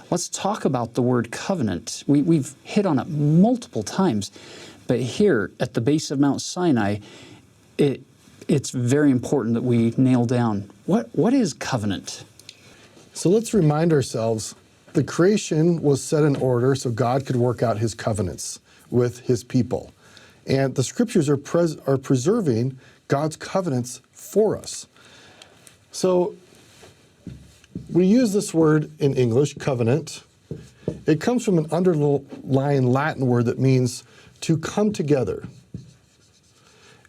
let's talk about the word covenant. We've hit on it multiple times, but here at the base of Mount Sinai, it's very important that we nail down what is covenant? So let's remind ourselves, the creation was set in order so God could work out his covenants with his people. And the scriptures are preserving God's covenants for us. So we use this word in English, covenant. It comes from an underlying Latin word that means to come together.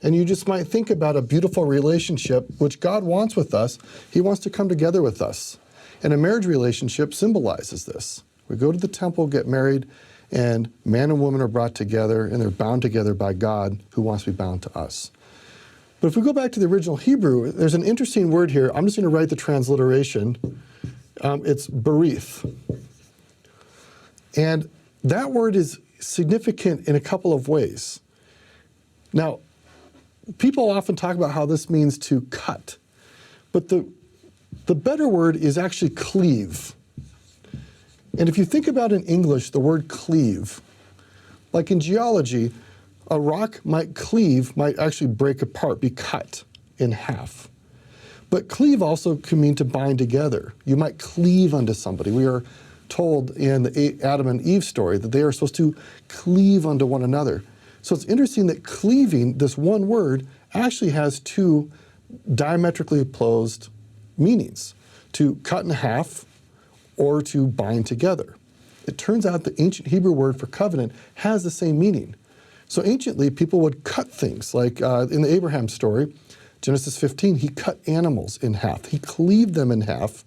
And you just might think about a beautiful relationship, which God wants with us. He wants to come together with us. And a marriage relationship symbolizes this. We go to the temple, get married, and man and woman are brought together, and they're bound together by God, who wants to be bound to us. But if we go back to the original Hebrew, there's an interesting word here. I'm just going to write the transliteration. It's berith. And that word is significant in a couple of ways. Now, people often talk about how this means to cut, but the better word is actually cleave. And if you think about in English the word cleave, like in geology, a rock might actually break apart, be cut in half. But cleave also can mean to bind together. You might cleave unto somebody. We are told in the Adam and Eve story that they are supposed to cleave unto one another. So it's interesting that cleaving, this one word, actually has two diametrically opposed meanings: to cut in half or to bind together. It turns out the ancient Hebrew word for covenant has the same meaning. So anciently, people would cut things, like in the Abraham story, Genesis 15, he cut animals in half. He cleaved them in half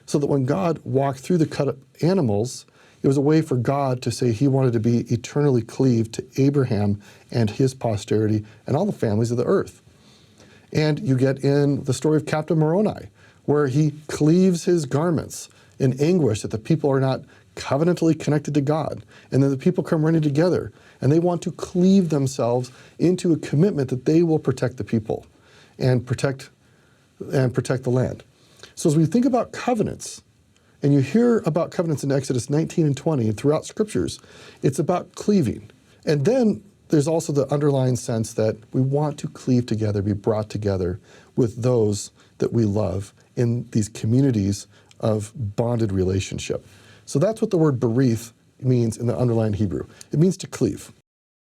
so that when God walked through the cut animals, it was a way for God to say he wanted to be eternally cleaved to Abraham and his posterity and all the families of the earth. And you get in the story of Captain Moroni, where he cleaves his garments in anguish that the people are not covenantally connected to God. And then the people come running together, and they want to cleave themselves into a commitment that they will protect the people and protect the land. So as we think about covenants, and you hear about covenants in Exodus 19 and 20 and throughout scriptures, it's about cleaving. And then there's also the underlying sense that we want to cleave together, be brought together with those that we love in these communities of bonded relationship. So that's what the word berith means in the underlying Hebrew. It means to cleave.